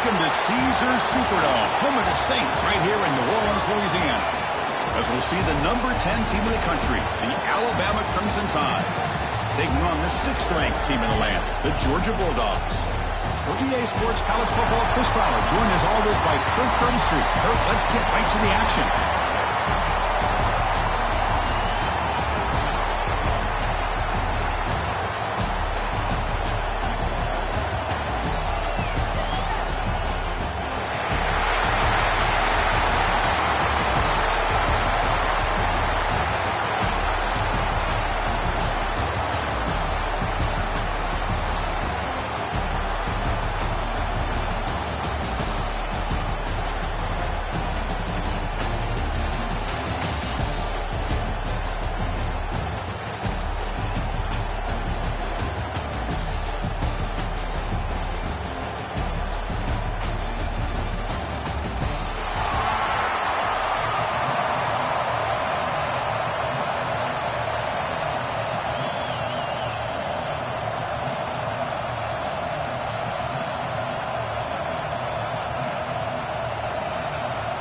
Welcome to Caesars Superdome, home of the Saints, right here in New Orleans, Louisiana. As we'll see the number 10 team in the country, the Alabama Crimson Tide, taking on the 6th-ranked team in the land, the Georgia Bulldogs. For EA Sports College Football, Chris Fowler, joined as always by Kirk Street. Kirk, let's get right to the action.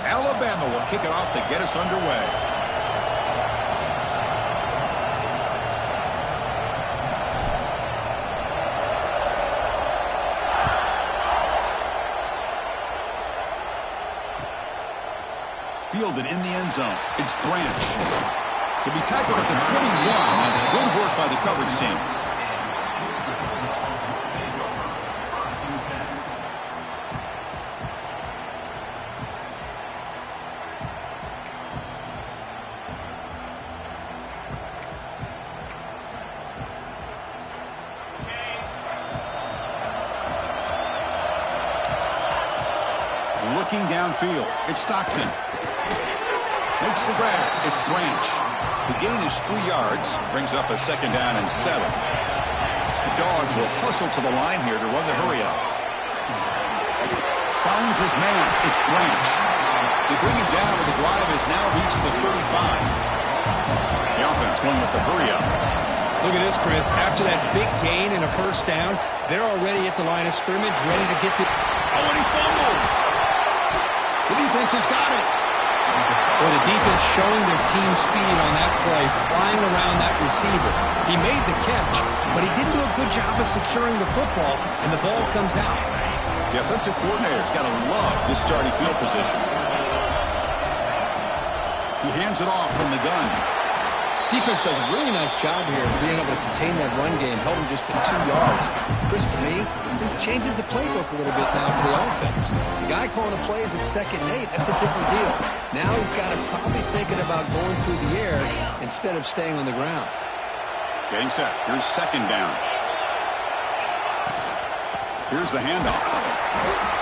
Alabama will kick it off to get us underway. Fielded in the end zone. It's Branch. He'll be tackled at the 21. That's good work by the coverage team. Looking downfield, it's Stockton. Makes the grab, it's Branch. The gain is 3 yards, brings up a 2nd down and 7. The Dogs will hustle to the line here to run the hurry-up. Finds his man, it's Branch. They bring him down, but the drive has now reached the 35. The offense going with the hurry-up. Look at this, Chris. After that big gain and a 1st down, they're already at the line of scrimmage, ready to get the... Oh, and he fumbles! The defense has got it. Well, the defense showing their team speed on that play, flying around that receiver. He made the catch, but he didn't do a good job of securing the football, and the ball comes out. The offensive coordinator's got to love this starting field position. He hands it off from the gun. Defense does a really nice job here of being able to contain that run game, held him just to 2 yards. Chris, to me, this changes the playbook a little bit now for the offense. The guy calling the plays at 2nd and 8, that's a different deal. Now he's got to probably thinking about going through the air instead of staying on the ground. Getting set. Here's 2nd down. Here's the handoff.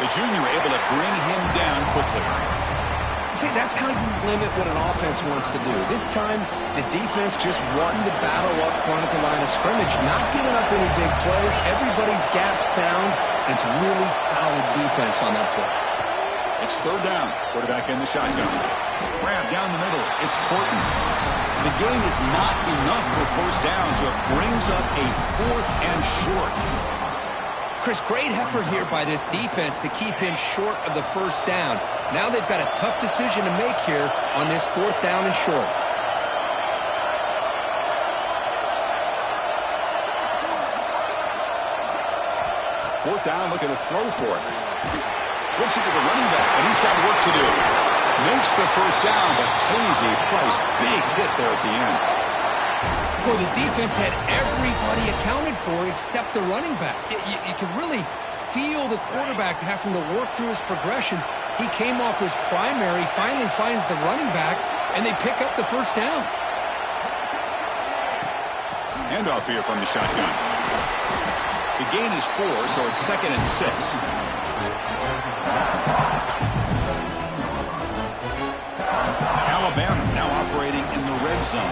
The junior able to bring him down quickly. See, that's how you limit what an offense wants to do. This time, the defense just won the battle up front at the line of scrimmage, not giving up any big plays. Everybody's gap sound. It's really solid defense on that play. It's 3rd down. Quarterback in the shotgun. Grab down the middle. It's Horton. The gain is not enough for 1st down, so it brings up a 4th and short. Chris, great effort here by this defense to keep him short of the 1st down. Now they've got a tough decision to make here on this 4th down and short. Fourth down, look at the throw for it. Flips it to the running back, and he's got work to do. Makes the 1st down, but pays a price. Big hit there at the end. Well, the defense had everybody accounted for except the running back. You could really feel the quarterback having to work through his progressions. He came off his primary, finally finds the running back, and they pick up the 1st down. Handoff here from the shotgun. The gain is 4, so it's 2nd and 6. Alabama now operating in the red zone.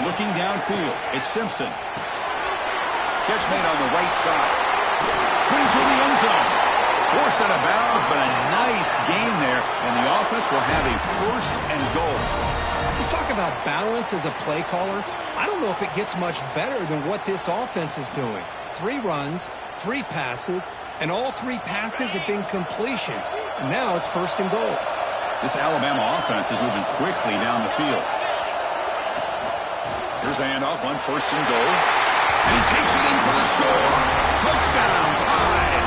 Looking downfield, it's Simpson. Catch made on the right side. Clean through the end zone. Forced out of bounds, but a nice gain there, and the offense will have a 1st and goal. You talk about balance as a play caller. I don't know if it gets much better than what this offense is doing. 3 runs, 3 passes, and all 3 passes have been completions. And now it's 1st and goal. This Alabama offense is moving quickly down the field. Here's the handoff on 1st and goal. And he takes it in for the score. Touchdown, tied.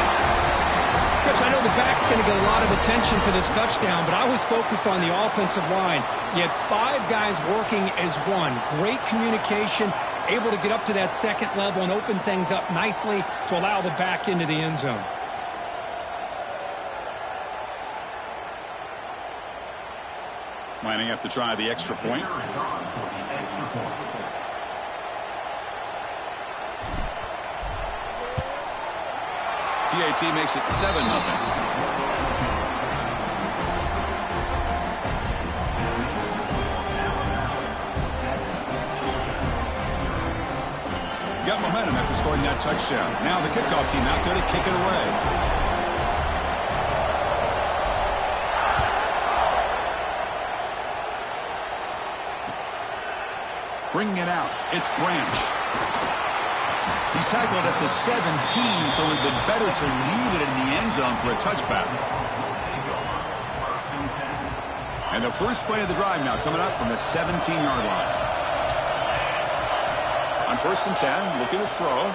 Chris, I know the back's going to get a lot of attention for this touchdown, but I was focused on the offensive line. You had 5 guys working as one. Great communication, able to get up to that 2nd level and open things up nicely to allow the back into the end zone. Lining up to try the extra point. PAT makes it 7-0. Got momentum after scoring that touchdown. Now the kickoff team out there to kick it away. Bringing it out, it's Branch. He's tackled at the 17, so it would have been better to leave it in the end zone for a touchback. And the first play of the drive now coming up from the 17-yard line. On 1st and 10, looking to throw.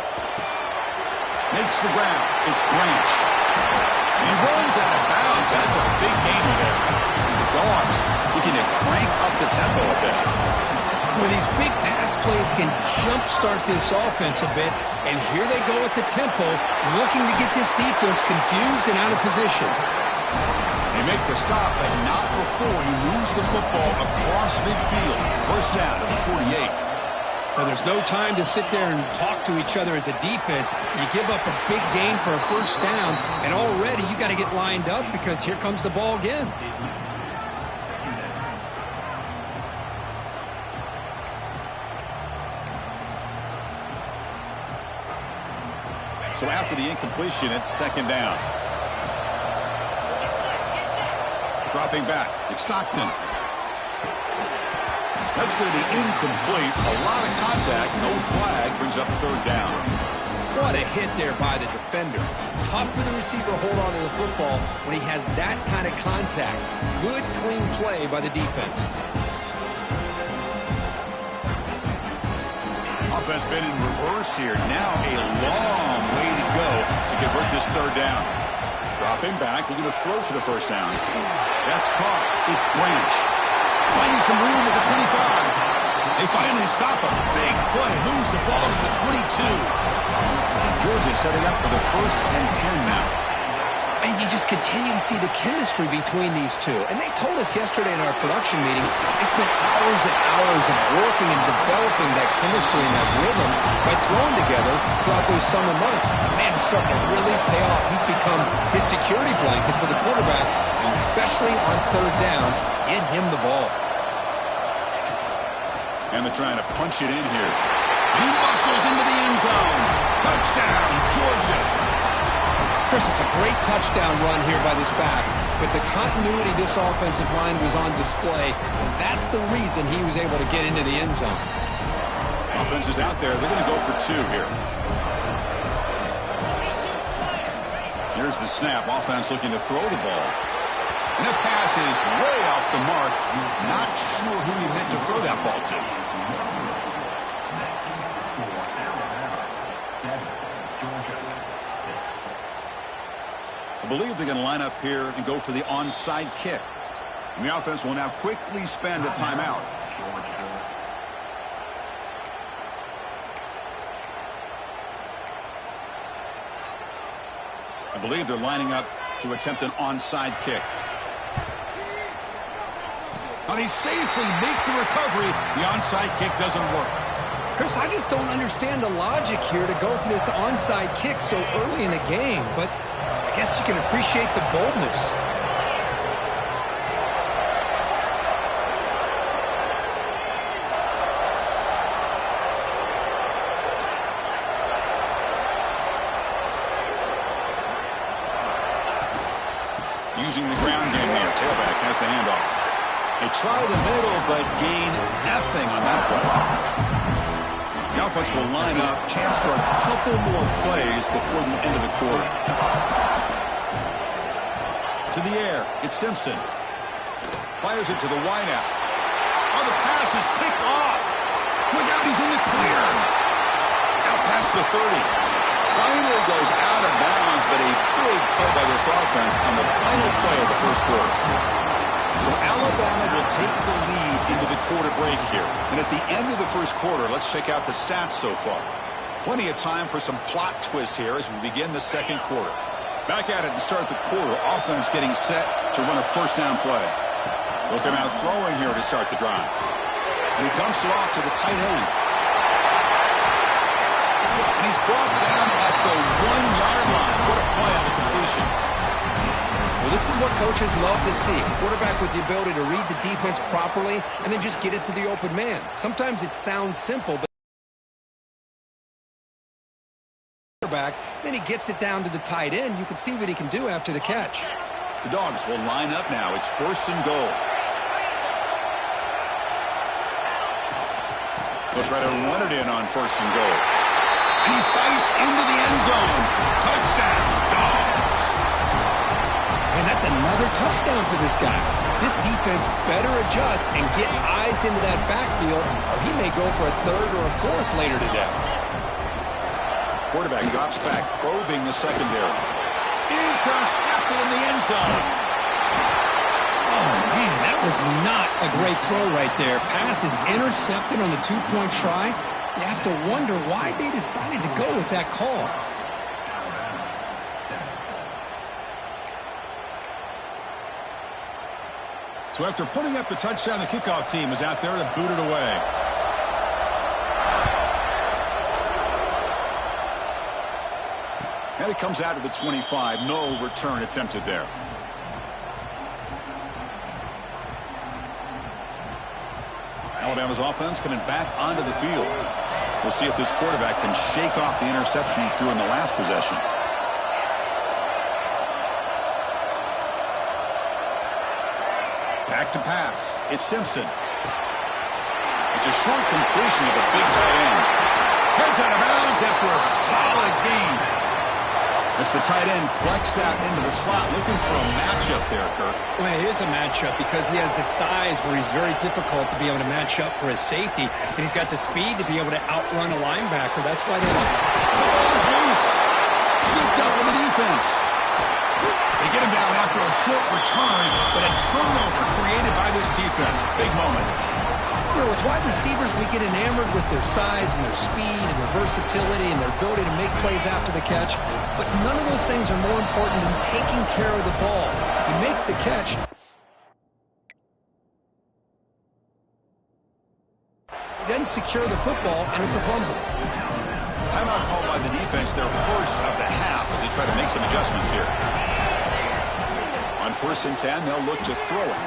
Makes the ground. It's Branch. He runs out of bounds. That's a big gain there. The Dogs looking to crank up the tempo a bit. Well, these big pass plays can jumpstart this offense a bit, and here they go at the tempo, looking to get this defense confused and out of position. They make the stop, but not before he moves the football across midfield. 1st down to the 48. Now, there's no time to sit there and talk to each other as a defense. You give up a big gain for a 1st down, and already you got to get lined up because here comes the ball again. So after the incompletion, it's 2nd down. Dropping back, it's Stockton. That's going to be incomplete. A lot of contact, no flag, brings up 3rd down. What a hit there by the defender. Tough for the receiver to hold on to the football when he has that kind of contact. Good, clean play by the defense. Offense been in reverse here. Now a long way to go to convert this 3rd down. Dropping back, looking to throw for the 1st down. That's caught. It's Branch. Finding some room at the 25. They finally stop him. Big play. Moves the ball to the 22. Georgia setting up for the 1st and 10 now. And you just continue to see the chemistry between these two. And they told us yesterday in our production meeting, they spent hours and hours of working and developing that chemistry and that rhythm by throwing together throughout those summer months. And man, it's starting to really pay off. He's become his security blanket for the quarterback, and especially on 3rd down, get him the ball. And they're trying to punch it in here. He muscles into the end zone. Touchdown, Georgia. Chris, it's a great touchdown run here by this back, but the continuity of this offensive line was on display, and that's the reason he was able to get into the end zone. Offense is out there. They're going to go for 2 here. Here's the snap. Offense looking to throw the ball. And the pass is way off the mark. Not sure who he meant to throw that ball to. I believe they're going to line up here and go for the onside kick. And the offense will now quickly spend a timeout. I believe they're lining up to attempt an onside kick. And he safely make the recovery. The onside kick doesn't work. Chris, I just don't understand the logic here to go for this onside kick so early in the game, but I guess you can appreciate the boldness. Using the ground game here. Tailback has the handoff. They try the middle, but gain nothing on that play. The offense will line up. Chance for a couple more plays before the end of the quarter. To the air. It's Simpson. Fires it to the wideout. Oh, the pass is picked off. Look out, he's in the clear. Out past the 30. Finally goes out of bounds, but a big play by this offense on the final play of the first quarter. So Alabama will take the lead into the quarter break here. And at the end of the first quarter, let's check out the stats so far. Plenty of time for some plot twists here as we begin the second quarter. Back at it to start the quarter. Offense getting set to run a first down play. Looking out throwing here to start the drive. And he dumps it off to the tight end. And he's brought down at the 1-yard line. What a play on the completion. Well, this is what coaches love to see. A quarterback with the ability to read the defense properly and then just get it to the open man. Sometimes it sounds simple, but then he gets it down to the tight end. You can see what he can do after the catch. The Dogs will line up now. It's first and goal. They'll try to run it in on first and goal. And he fights into the end zone. Touchdown, Dogs. And that's another touchdown for this guy. This defense better adjust and get eyes into that backfield, or he may go for a third or a fourth later today. Quarterback drops back, probing the secondary. Intercepted in the end zone. Oh, man, that was not a great throw right there. Pass is intercepted on the two-point try. You have to wonder why they decided to go with that call. So after putting up the touchdown, the kickoff team is out there to boot it away. And it comes out to the 25. No return attempted there. Alabama's offense coming back onto the field. We'll see if this quarterback can shake off the interception he threw in the last possession. Back to pass. It's Simpson. It's a short completion of the big tight end. Heads out of bounds after a solid gain. As the tight end flexed out into the slot, looking for a matchup there, Kirk. Well, it is a matchup because he has the size where he's very difficult to be able to match up for his safety, and he's got the speed to be able to outrun a linebacker. That's why they like it. The ball is loose. Scooped up with the defense. They get him down after a short return, but a turnover created by this defense. Big moment. You know, with wide receivers, we get enamored with their size and their speed and their versatility and their ability to make plays after the catch. But none of those things are more important than taking care of the ball. He makes the catch. Then secure the football, and it's a fumble. Timeout called by the defense, their first of the half, as they try to make some adjustments here. On 1st and 10, they'll look to throw it.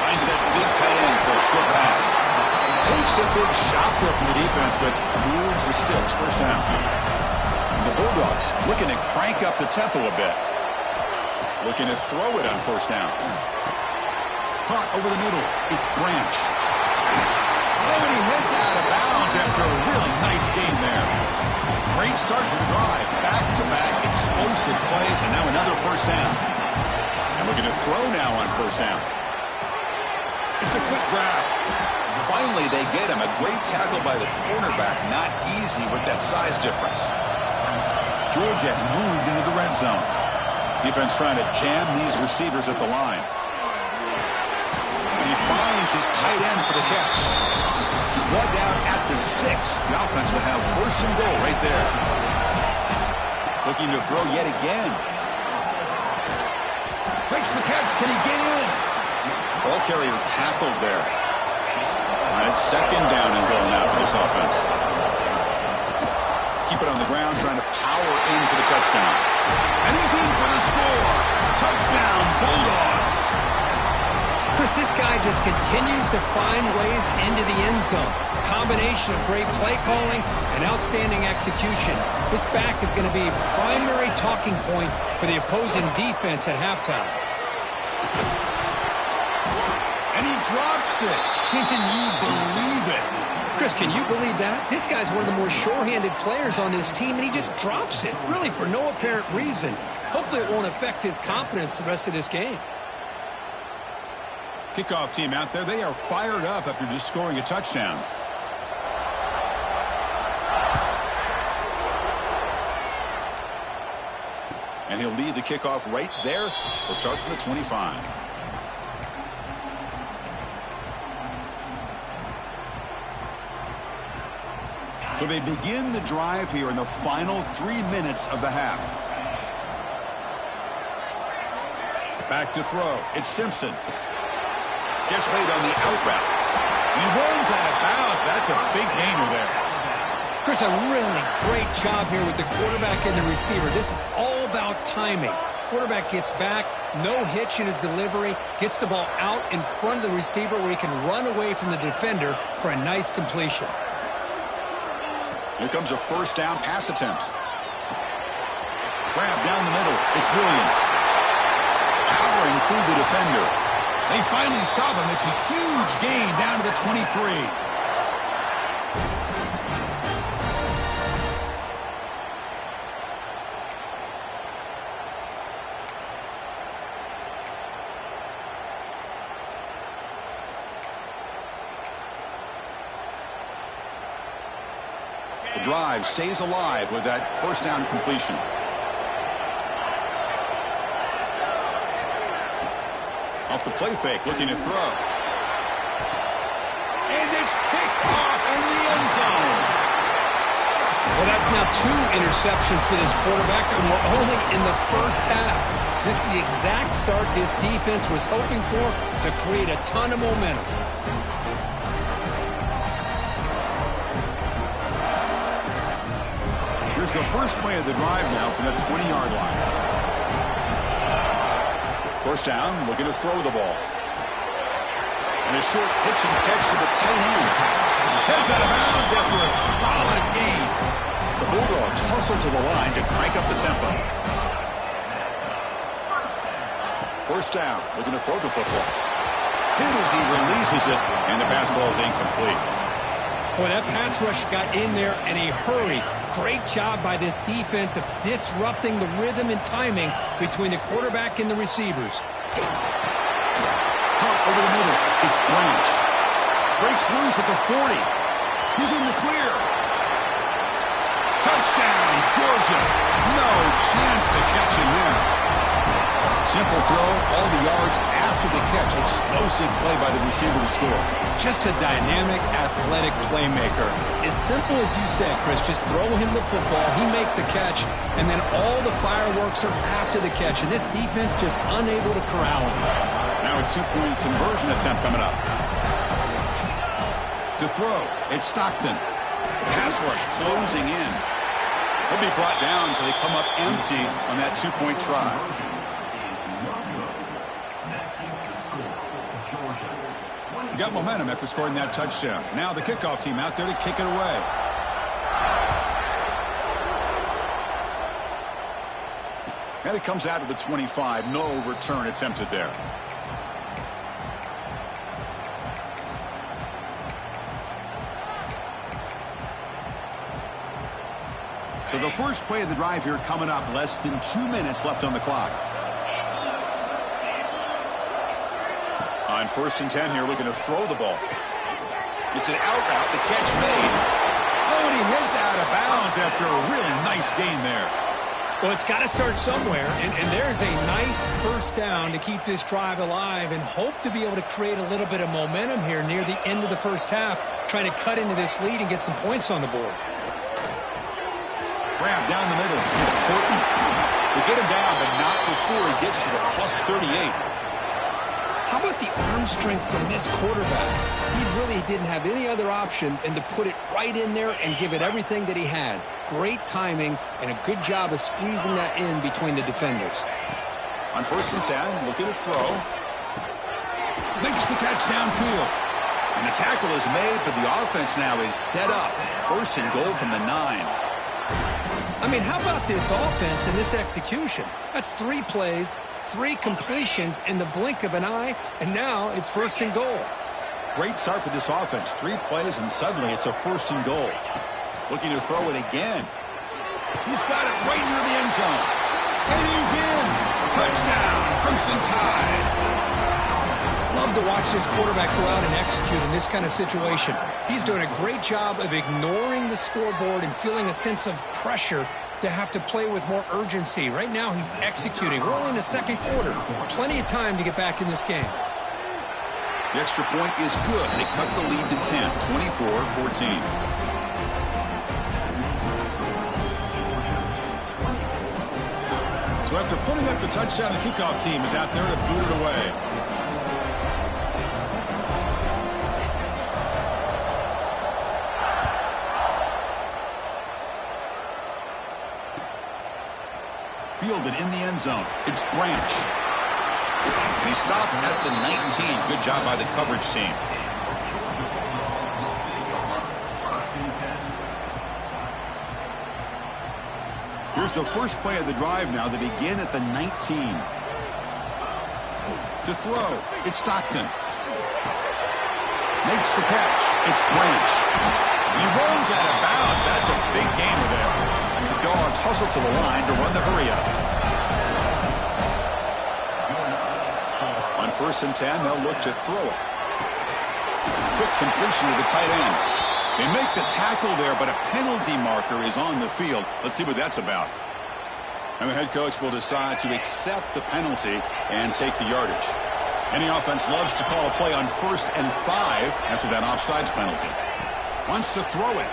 Finds that big tight end for a short pass. Takes a big shot there from the defense, but moves the sticks. First down. And the Bulldogs looking to crank up the tempo a bit. Looking to throw it on 1st down. Caught over the middle. It's Branch. Oh, and he heads out of bounds after a really nice game there. Great start to the drive. Back-to-back explosive plays, and now another 1st down. And looking to throw now on 1st down. It's a quick grab. Finally, they get him. A great tackle by the cornerback. Not easy with that size difference. Georgia has moved into the red zone. Defense trying to jam these receivers at the line. And he finds his tight end for the catch. He's brought down at the 6. The offense will have 1st and goal right there. Looking to throw yet again. Makes the catch. Can he get in? Ball carrier tackled there. And it's 2nd down and goal now for this offense. Keep it on the ground, trying to power in for the touchdown. And he's in for the score. Touchdown, Bulldogs. Chris, this guy just continues to find ways into the end zone. A combination of great play calling and outstanding execution. This back is going to be a primary talking point for the opposing defense at halftime. And he drops it. Can you believe it? Chris, can you believe that? This guy's one of the more sure-handed players on this team, and he just drops it, really for no apparent reason. Hopefully it won't affect his confidence the rest of this game. Kickoff team out there, they are fired up after just scoring a touchdown. And he'll lead the kickoff right there. He'll start from the 25. So they begin the drive here in the final 3 minutes of the half. Back to throw. It's Simpson. Gets made on the out route. And he runs out of bounds. That's a big gainer there. Chris, a really great job here with the quarterback and the receiver. This is all about timing. Quarterback gets back, no hitch in his delivery, gets the ball out in front of the receiver where he can run away from the defender for a nice completion. Here comes a first down pass attempt. Grab down the middle. It's Williams. Powering through the defender. They finally stop him. It's a huge gain down to the 23. The drive stays alive with that first down completion. Off the play fake, looking to throw. And it's picked off in the end zone. Well, that's now 2 interceptions for this quarterback, and we're only in the first half. This is the exact start this defense was hoping for to create a ton of momentum. Here's the first play of the drive now from the 20-yard line. First down, looking to throw the ball. And a short pitch and catch to the tight end. Heads out of bounds after a solid gain. The Bulldogs hustle to the line to crank up the tempo. First down, looking to throw the football. Hit as he releases it, and the pass ball is incomplete. Boy, that pass rush got in there in a hurry. Great job by this defense of disrupting the rhythm and timing between the quarterback and the receivers. Pump over the middle. It's Branch. Breaks loose at the 40. He's in the clear. Touchdown, Georgia. No chance to catch him there. Simple throw, all the yards after the catch. Explosive play by the receiver to score. Just a dynamic, athletic playmaker. As simple as you said, Chris, just throw him the football, he makes a catch, and then all the fireworks are after the catch, and this defense just unable to corral him. Now a 2-point conversion attempt coming up. To throw, it's Stockton. Pass rush closing in. He'll be brought down so they come up empty on that 2-point try. Got momentum after scoring that touchdown. Now the kickoff team out there to kick it away. And it comes out to the 25. No return attempted there. So the first play of the drive here coming up. Less than 2 minutes left on the clock. On 1st and 10 here, looking to throw the ball. It's an out route, the catch made. Oh, and he heads out of bounds after a really nice gain there. Well, it's got to start somewhere, and there's a nice first down to keep this drive alive and hope to be able to create a little bit of momentum here near the end of the first half, trying to cut into this lead and get some points on the board. Grab down the middle. It's Portman. They get him down, but not before he gets to the plus 38. How about the arm strength from this quarterback? He really didn't have any other option than to put it right in there and give it everything that he had. Great timing and a good job of squeezing that in between the defenders. On 1st and 10, looking to throw. Makes the catch downfield. And the tackle is made, but the offense now is set up. 1st and goal from the 9. I mean, how about this offense and this execution? That's 3 plays, 3 completions in the blink of an eye, and now it's 1st and goal. Great start for this offense. 3 plays, and suddenly it's a 1st and goal. Looking to throw it again. He's got it right near the end zone. And he's in. Touchdown, Crimson Tide. Love to watch this quarterback go out and execute in this kind of situation. He's doing a great job of ignoring the scoreboard and feeling a sense of pressure to have to play with more urgency. Right now, he's executing. We're only in the 2nd quarter. Plenty of time to get back in this game. The extra point is good. They cut the lead to 10, 24-14. So after putting up the touchdown, the kickoff team is out there to boot it away. Fielded in the end zone. It's Branch. And he stopped at the 19. Good job by the coverage team. Here's the first play of the drive now. They begin at the 19. To throw, it's Stockton. Makes the catch. It's Branch. He rolls out of bounds. That's a big gainer there. And the Dogs hustle to the line to run the hurry-up. On 1st and 10, they'll look to throw it. Quick completion to the tight end. They make the tackle there, but a penalty marker is on the field. Let's see what that's about. And the head coach will decide to accept the penalty and take the yardage. Any offense loves to call a play on 1st and 5 after that offsides penalty. Wants to throw it.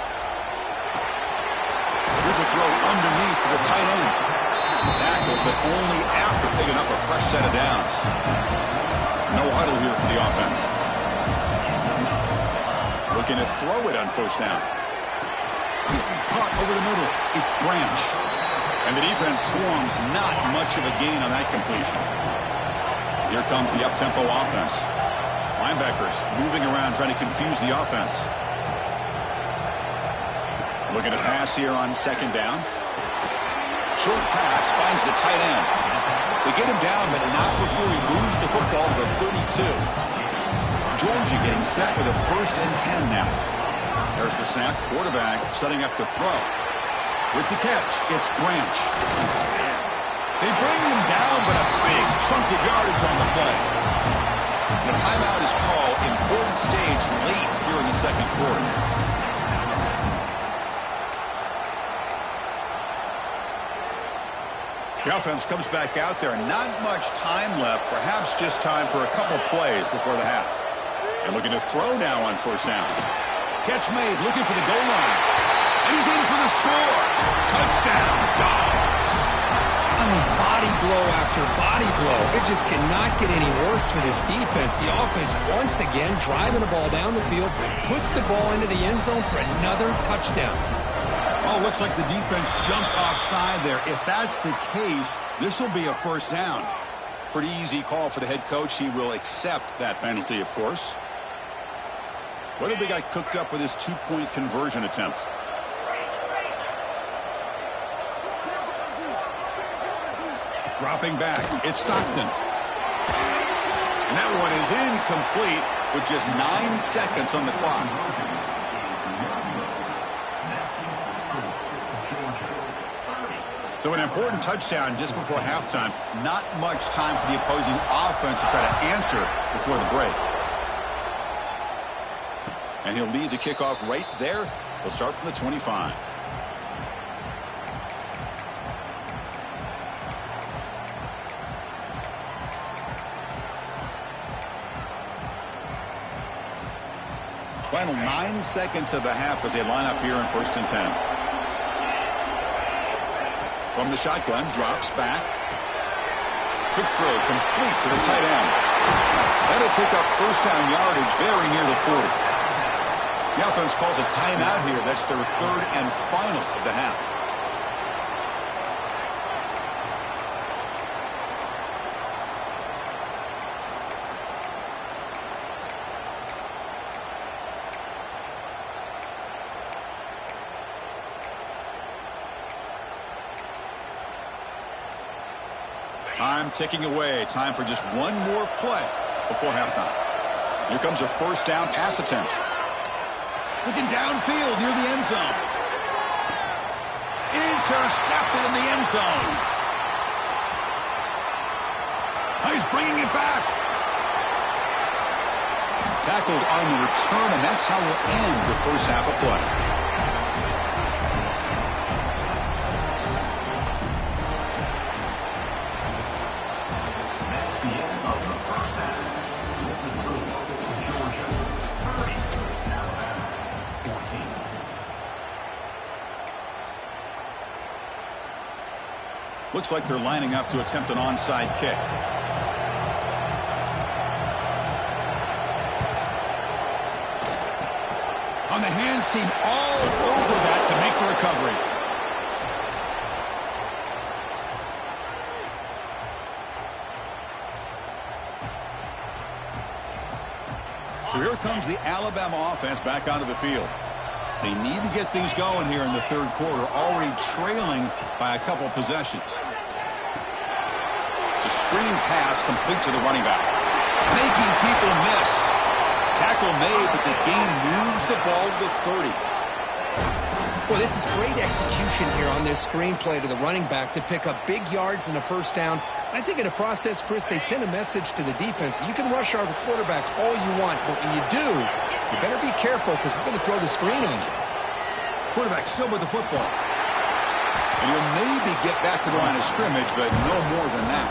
Here's a throw underneath to the tight end. Tackle, but only after picking up a fresh set of downs. No huddle here for the offense. Looking to throw it on 1st down. Caught over the middle. It's Branch. And the defense swarms. Not much of a gain on that completion. Here comes the up-tempo offense. Linebackers moving around trying to confuse the offense. Looking to pass here on 2nd down. Short pass finds the tight end. They get him down, but not before he moves the football to the 32. Georgia getting set with a 1st and 10 now. There's the snap. Quarterback setting up to throw. With the catch, it's Branch. They bring him down, but a big chunk of yardage on the play. The timeout is called. Important stage late here in the 2nd quarter. The offense comes back out there. Not much time left. Perhaps just time for a couple plays before the half. And looking to throw now on 1st down. Catch made, looking for the goal line. And he's in for the score. Touchdown, Dogs. I mean, body blow after body blow. It just cannot get any worse for this defense. The offense, once again, driving the ball down the field, puts the ball into the end zone for another touchdown. Oh, looks like the defense jumped offside there. If that's the case, this will be a 1st down. Pretty easy call for the head coach. He will accept that penalty, of course. What have they got cooked up for this 2-point conversion attempt? Dropping back, it's Stockton. And that one is incomplete with just 9 seconds on the clock. So an important touchdown just before halftime. Not much time for the opposing offense to try to answer before the break. And he'll lead the kickoff right there. He'll start from the 25. Final 9 seconds of the half as they line up here in 1st and 10. From the shotgun, drops back. Quick throw, complete to the tight end. That'll pick up 1st down yardage very near the 40. The offense calls a timeout here. That's their 3rd and final of the half. Time ticking away. Time for just one more play before halftime. Here comes a first down pass attempt. Looking downfield near the end zone. Intercepted in the end zone. He's bringing it back. Tackled on the return, and that's how we'll end the first half of play. That's the end of the first half. This is the local Georgia 30, Alabama 14. Looks like they're lining up to attempt an onside kick. On the hands team all over that to make the recovery. So here comes the Alabama offense back onto the field. They need to get things going here in the third quarter, already trailing by a couple possessions. It's a screen pass complete to the running back. Making people miss. Tackle made, but the game moves the ball to 30. Well, this is great execution here on this screenplay to the running back to pick up big yards and a first down. I think in the process, Chris, they send a message to the defense. You can rush our quarterback all you want, but when you do, you better be careful because we're going to throw the screen on you. Quarterback still with the football. And he'll maybe get back to the line of scrimmage, but no more than that.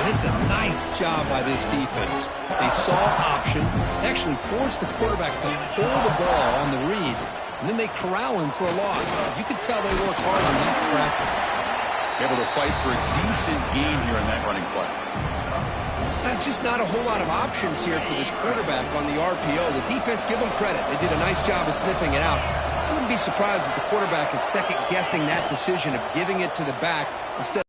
This is a nice job by this defense. They saw option, actually forced the quarterback to pull the ball on the read, and then they corral him for a loss. You can tell they worked hard on that in practice. Able to fight for a decent gain here in that running play. That's just not a whole lot of options here for this quarterback on the RPO. The defense, give them credit. They did a nice job of sniffing it out. I wouldn't be surprised if the quarterback is second-guessing that decision of giving it to the back instead of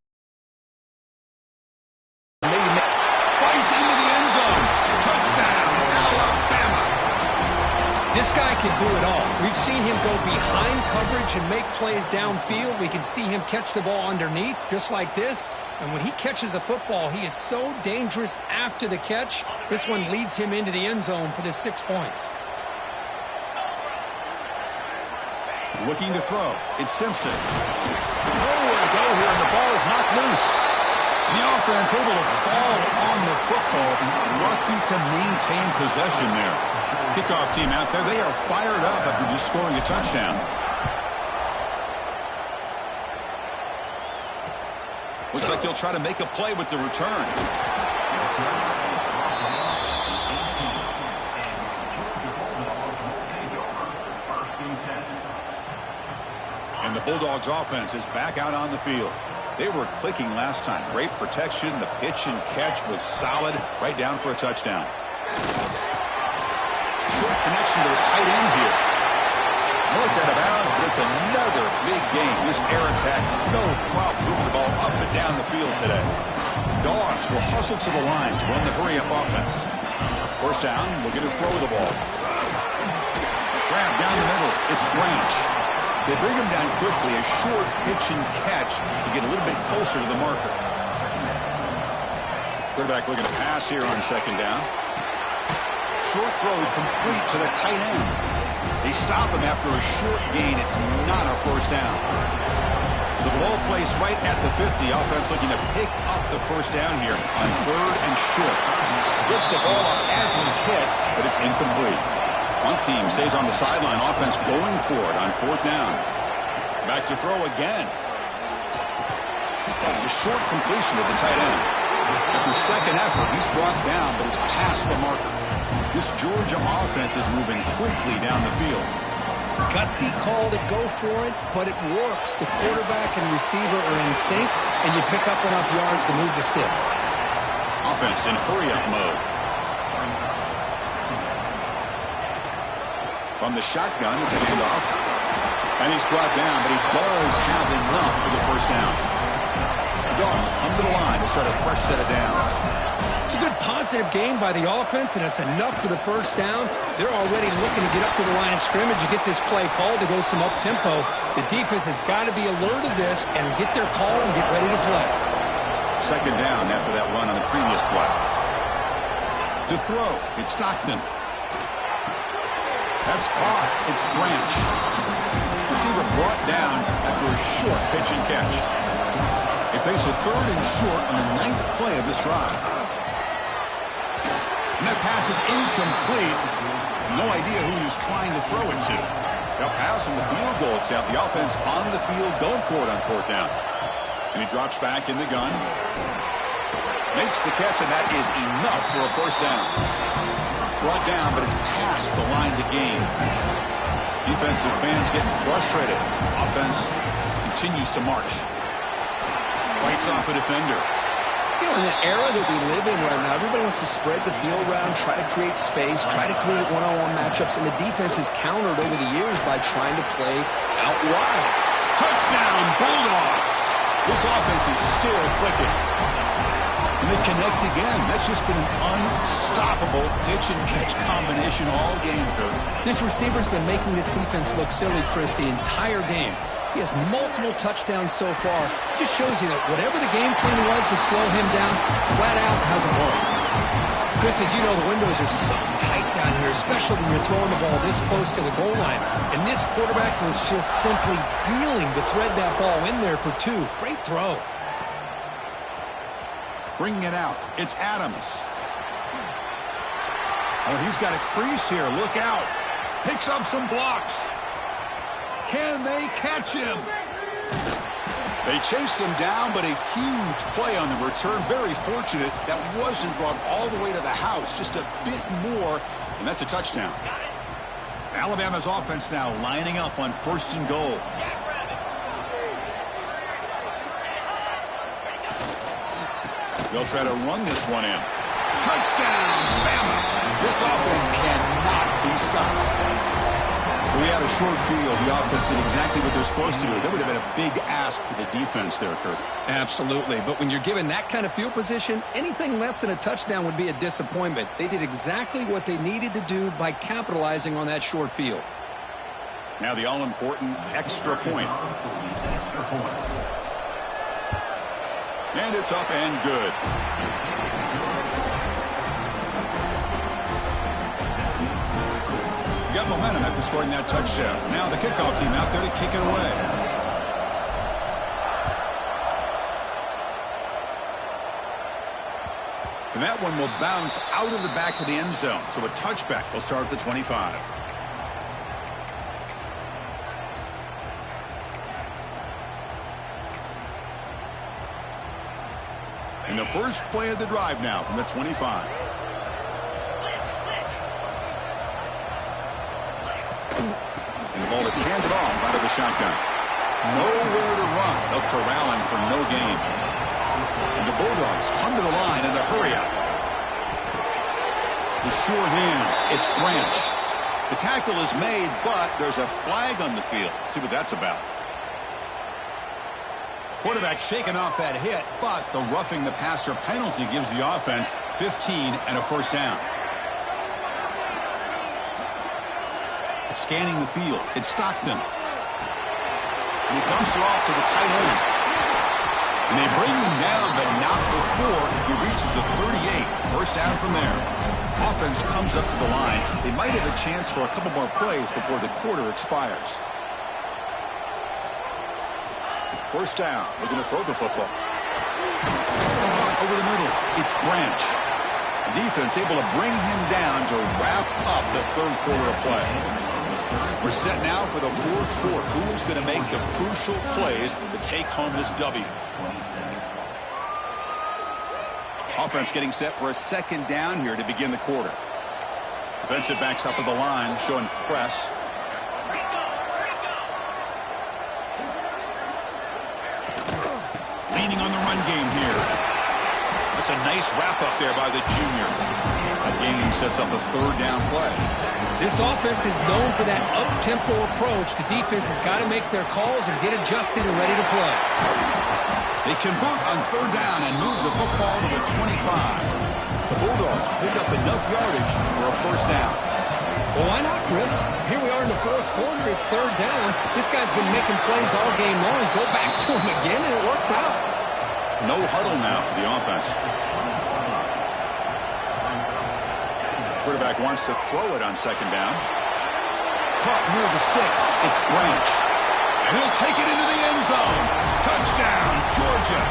Fights into the end zone. Touchdown, Alabama. This guy can do it all. We've seen him go behind coverage and make plays downfield. We can see him catch the ball underneath, just like this. And when he catches a football, he is so dangerous after the catch. This one leads him into the end zone for the 6 points. Looking to throw. It's Simpson. Nowhere to go here, and the ball is knocked loose. The offense able to fall on the football. Lucky to maintain possession there. Kickoff team out there. They are fired up after just scoring a touchdown. Looks like he'll try to make a play with the return. And the Bulldogs offense is back out on the field. They were clicking last time. Great protection. The pitch and catch was solid. Right down for a touchdown. Short connection to the tight end here. Marked out of bounds, but it's another big game. This air attack, no problem moving the ball up and down the field today. Dogs will hustle to the line to run the hurry-up offense. First down, we'll get a throw of the ball. Grab down the middle. It's Branch. They bring him down quickly, a short pitch and catch to get a little bit closer to the marker. Quarterback looking to pass here on second down. Short throw complete to the tight end. They stop him after a short gain. It's not a first down. So the ball placed right at the 50. Offense looking to pick up the first down here on third and short. Gets the ball up as he's hit, but it's incomplete. One team stays on the sideline. Offense going for it on fourth down. Back to throw again. A short completion to the tight end. After second effort, he's brought down, but it's past the marker. This Georgia offense is moving quickly down the field. Gutsy call to go for it, but it works. The quarterback and receiver are in sync, and you pick up enough yards to move the sticks. Offense in hurry-up mode. From the shotgun, it's a handoff. And he's brought down, but he does have enough for the first down. The Dogs come to the line to start a fresh set of downs. It's a good positive game by the offense, and it's enough for the first down. They're already looking to get up to the line of scrimmage. You get this play called to go some up-tempo. The defense has got to be alert of this and get their call and get ready to play. Second down after that run on the previous play. To throw, it's Stockton. That's caught. It's Branch. Receiver brought down after a short pitch and catch. They face a 3rd and short on the 9th play of this drive. And that pass is incomplete. No idea who he was trying to throw it to. They'll pass on the field goal attempt. The offense on the field going for it on 4th down. And he drops back in the gun. Makes the catch, and that is enough for a 1st down. Brought down, but it's past the line to gain. Defensive fans getting frustrated. Offense continues to march. Fights off a defender. You know, in the era that we live in right now, everybody wants to spread the field around, try to create space, try to create one-on-one matchups, and the defense is countered over the years by trying to play out wide. Touchdown, Bulldogs! This offense is still clicking. And they connect again. That's just been an unstoppable pitch-and-catch combination all game, Kurt. This receiver's been making this defense look silly, Chris, the entire game. He has multiple touchdowns so far. Just shows you that whatever the game plan was to slow him down, flat out hasn't worked. Chris, as you know, the windows are so tight down here, especially when you're throwing the ball this close to the goal line. And this quarterback was just simply dealing to thread that ball in there for 2. Great throw. Bringing it out. It's Adams. Oh, he's got a crease here. Look out. Picks up some blocks. Can they catch him? They chase him down, but a huge play on the return. Very fortunate that wasn't brought all the way to the house. Just a bit more, and that's a touchdown. Alabama's offense now lining up on 1st and goal. They'll try to run this one in. Touchdown, Bama! This offense cannot be stopped. We had a short field. The offense did exactly what they're supposed to do. That would have been a big ask for the defense there, Kurt. Absolutely. But when you're given that kind of field position, anything less than a touchdown would be a disappointment. They did exactly what they needed to do by capitalizing on that short field. Now the all-important extra point. And it's up and good. Got momentum after scoring that touchdown. Now the kickoff team out there to kick it away. And that one will bounce out of the back of the end zone. So a touchback will start at the 25. And the first play of the drive now from the 25. And the ball is handed off out of the shotgun. Nowhere to run. They'll corral him for no gain. And the Bulldogs come to the line in the hurry-up. The sure hands. It's Branch. The tackle is made, but there's a flag on the field. Let's see what that's about. Quarterback shaking off that hit, but the roughing the passer penalty gives the offense 15 and a 1st down. Scanning the field. It's Stockton. And he dumps it off to the tight end. And they bring him down, but not before he reaches the 38. 1st down from there. Offense comes up to the line. They might have a chance for a couple more plays before the quarter expires. 1st down. Looking to throw the football. Over the middle. It's Branch. The defense able to bring him down to wrap up the 3rd quarter of play. We're set now for the 4th quarter. Who is going to make the crucial plays to take home this W? Offense getting set for a 2nd down here to begin the quarter. Defensive backs up at the line, showing press. Leaning on the run game here. That's a nice wrap-up there by the junior. That game sets up a 3rd down play. This offense is known for that up-tempo approach. The defense has got to make their calls and get adjusted and ready to play. They convert on 3rd down and move the football to the 25. The Bulldogs pick up enough yardage for a 1st down. Well, why not, Chris? Here we are in the 4th quarter. It's 3rd down. This guy's been making plays all game long. Go back to him again, and it works out. No huddle now for the offense. quarterback wants to throw it on second down. Caught near the sticks. It's Branch. And he'll take it into the end zone. Touchdown, Georgia.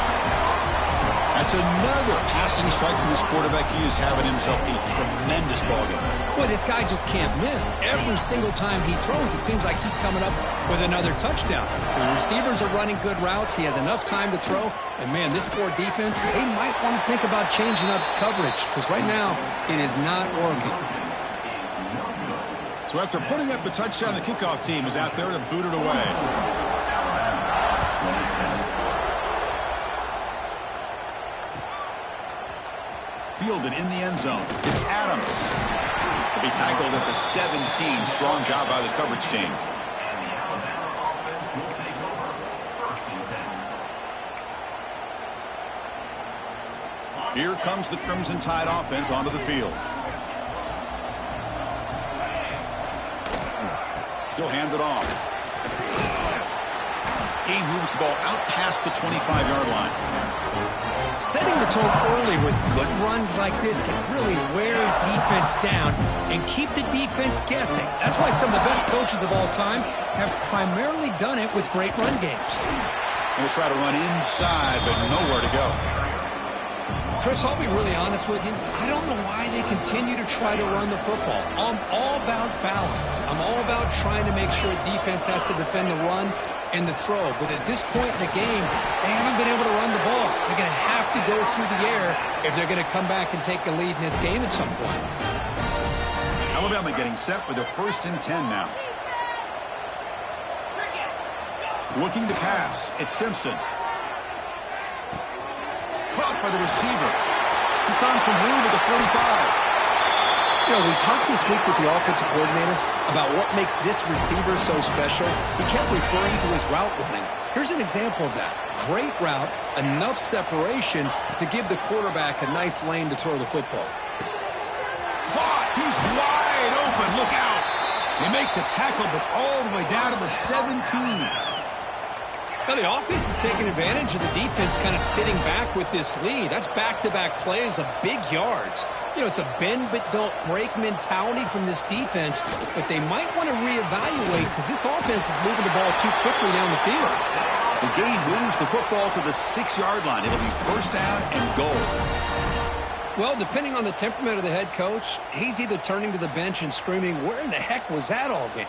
That's another passing strike from this quarterback. He is having himself a tremendous ballgame. Boy, this guy just can't miss. Every single time he throws, it seems like he's coming up with another touchdown. The receivers are running good routes. He has enough time to throw. And, man, this poor defense, they might want to think about changing up coverage because right now it is not working. So after putting up the touchdown, the kickoff team is out there to boot it away. Fielded in the end zone. It's Adams. He'll be tackled at the 17. Strong job by the coverage team. Here comes the Crimson Tide offense onto the field. He'll hand it off. He moves the ball out past the 25-yard line. Setting the tone early with good runs like this can really wear defense down and keep the defense guessing. That's why some of the best coaches of all time have primarily done it with great run games. We'll try to run inside, but nowhere to go. Chris, I'll be really honest with you. I don't know why they continue to try to run the football. I'm all about balance. I'm all about trying to make sure defense has to defend the run and the throw. But at this point in the game, they haven't been able to run the ball. They're going to have to go through the air if they're going to come back and take a lead in this game at some point. Alabama getting set for the 1st and 10 now. Looking to pass. It's Simpson. Caught by the receiver. He's found some room at the 45. You know, we talked this week with the offensive coordinator about what makes this receiver so special. He kept referring to his route running. Here's an example of that. Great route, enough separation to give the quarterback a nice lane to throw the football. Caught. He's wide open. Look out. They make the tackle, but all the way down to the 17. Now, the offense is taking advantage of the defense kind of sitting back with this lead. That's back-to-back plays of big yards. You know, it's a bend-but-don't-break mentality from this defense, but they might want to reevaluate because this offense is moving the ball too quickly down the field. The game moves the football to the 6-yard line. It'll be 1st down and goal. Well, depending on the temperament of the head coach, he's either turning to the bench and screaming, where in the heck was that all game?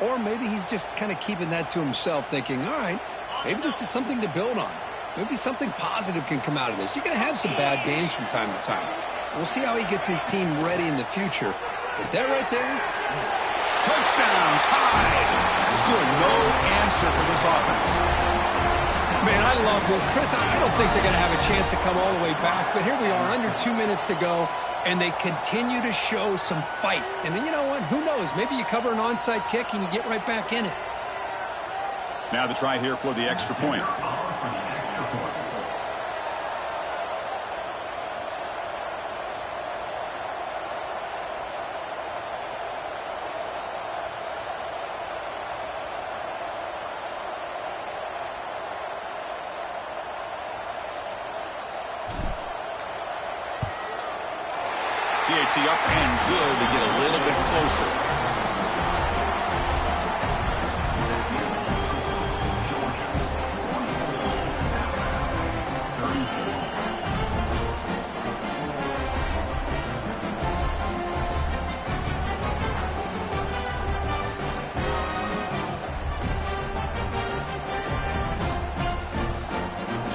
Or maybe he's just kind of keeping that to himself, thinking, all right, maybe this is something to build on. Maybe something positive can come out of this. You're going to have some bad games from time to time. We'll see how he gets his team ready in the future. But that right there, touchdown, Tide. Still no answer for this offense. Man, I love this. Chris, I don't think they're going to have a chance to come all the way back. But here we are, under 2 minutes to go, and they continue to show some fight. And then you know what? Who knows? Maybe you cover an onside kick and you get right back in it. Now the try here for the extra point. PAT up and good to get a little bit closer.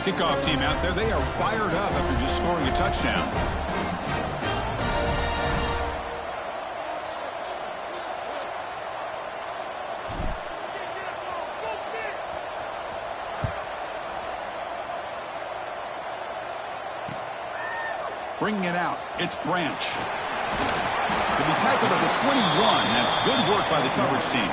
Kickoff team out there, they are fired up after just scoring a touchdown. Bringing it out, it's Branch. He'll be tackled at the 21. That's good work by the coverage team.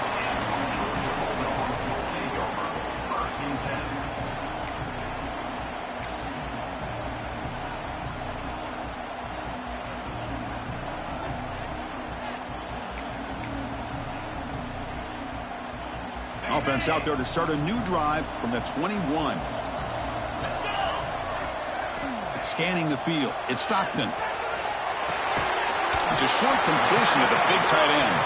Offense out there to start a new drive from the 21. Scanning the field. It's Stockton. It's a short completion to the big tight end.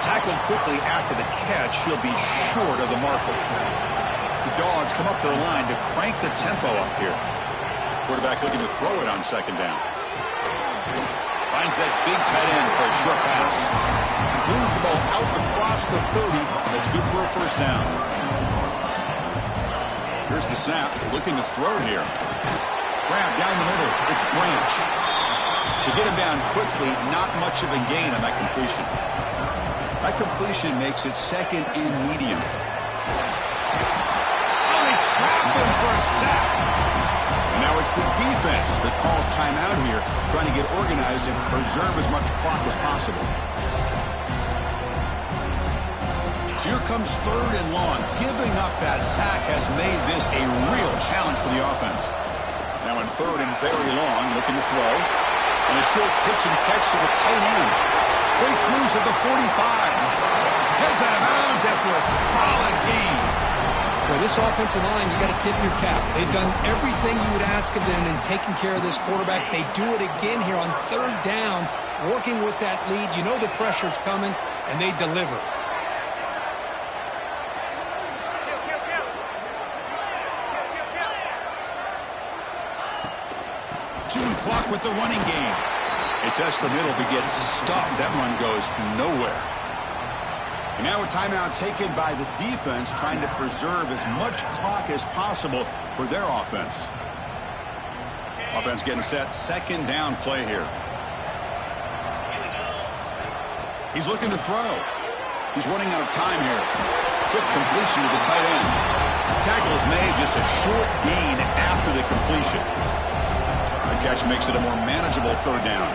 Tackled quickly after the catch, he'll be short of the marker. The Dogs come up to the line to crank the tempo up here. Quarterback looking to throw it on second down. Finds that big tight end for a short pass. Moves the ball out across the 30. That's good for a first down. Here's the snap. Looking to throw here. Grab down the middle. It's Branch. To get him down quickly, not much of a gain on that completion. That completion makes it second and medium. Oh, they trap him for a sack. And now it's the defense that calls timeout here, trying to get organized and preserve as much clock as possible. So here comes third and long. Giving up that sack has made this a real challenge for the offense. Now in third and very long, looking to throw. And a short pitch and catch to the tight end. Breaks loose at the 45. Heads out of bounds after a solid gain. Well, this offensive line, you got to tip your cap. They've done everything you would ask of them in taking care of this quarterback. They do it again here on third down, working with that lead. You know the pressure's coming, and they deliver. Chewing clock with the running game. It's us the middle, but gets stuck. That run goes nowhere. And now a timeout taken by the defense, trying to preserve as much clock as possible for their offense. Offense getting set. Second down play here. He's looking to throw. He's running out of time here. Quick completion to the tight end. Tackle is made, just a short gain after the completion. The catch makes it a more manageable third down.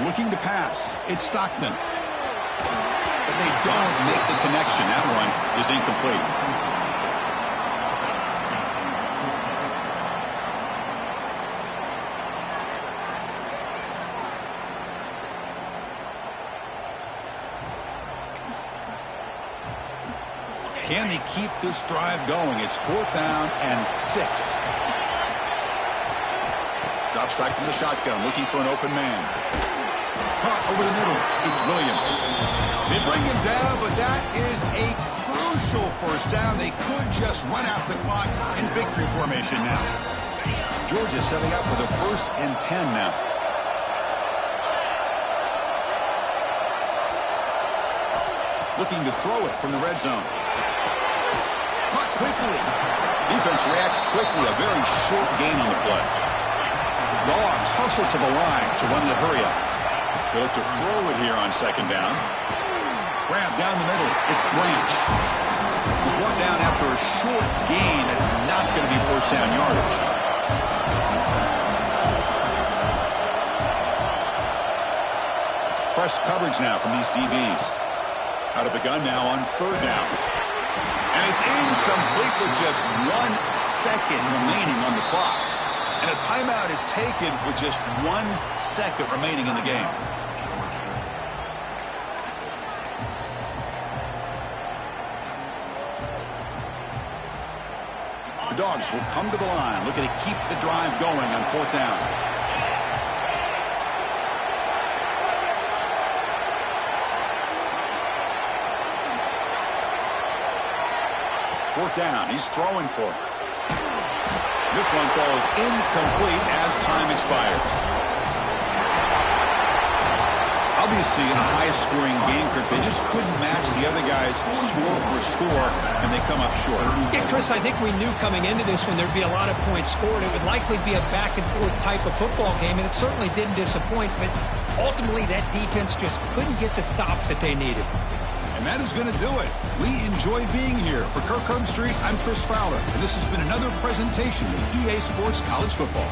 Looking to pass. It's Stockton. But they don't make the connection. That one is incomplete. Can they keep this drive going? It's fourth down and 6. Drops back to the shotgun, looking for an open man. Caught over the middle. It's Williams. They bring him down, but that is a crucial first down. They could just run out the clock in victory formation now. Georgia setting up with a 1st and 10 now. Looking to throw it from the red zone. Caught quickly. Defense reacts quickly. A very short gain on the play. Dogs hustle to the line to run the hurry-up. They look to throw it here on second down. Grab down the middle. It's Branch. He's brought down after a short gain. That's not going to be first down yardage. It's press coverage now from these DBs. Out of the gun now on third down. And it's incomplete with just 1 second remaining on the clock. And a timeout is taken with just 1 second remaining in the game. The Dogs will come to the line, looking to keep the drive going on fourth down. Fourth down, he's throwing for it. This one falls incomplete as time expires. Obviously, in a high-scoring game, they just couldn't match the other guys score for score, and they come up short. Yeah, Chris, I think we knew coming into this one there'd be a lot of points scored. It would likely be a back-and-forth type of football game, and it certainly didn't disappoint. But ultimately, that defense just couldn't get the stops that they needed. And that is going to do it. We enjoyed being here. For Kirk Street, I'm Chris Fowler, and this has been another presentation of EA Sports College Football.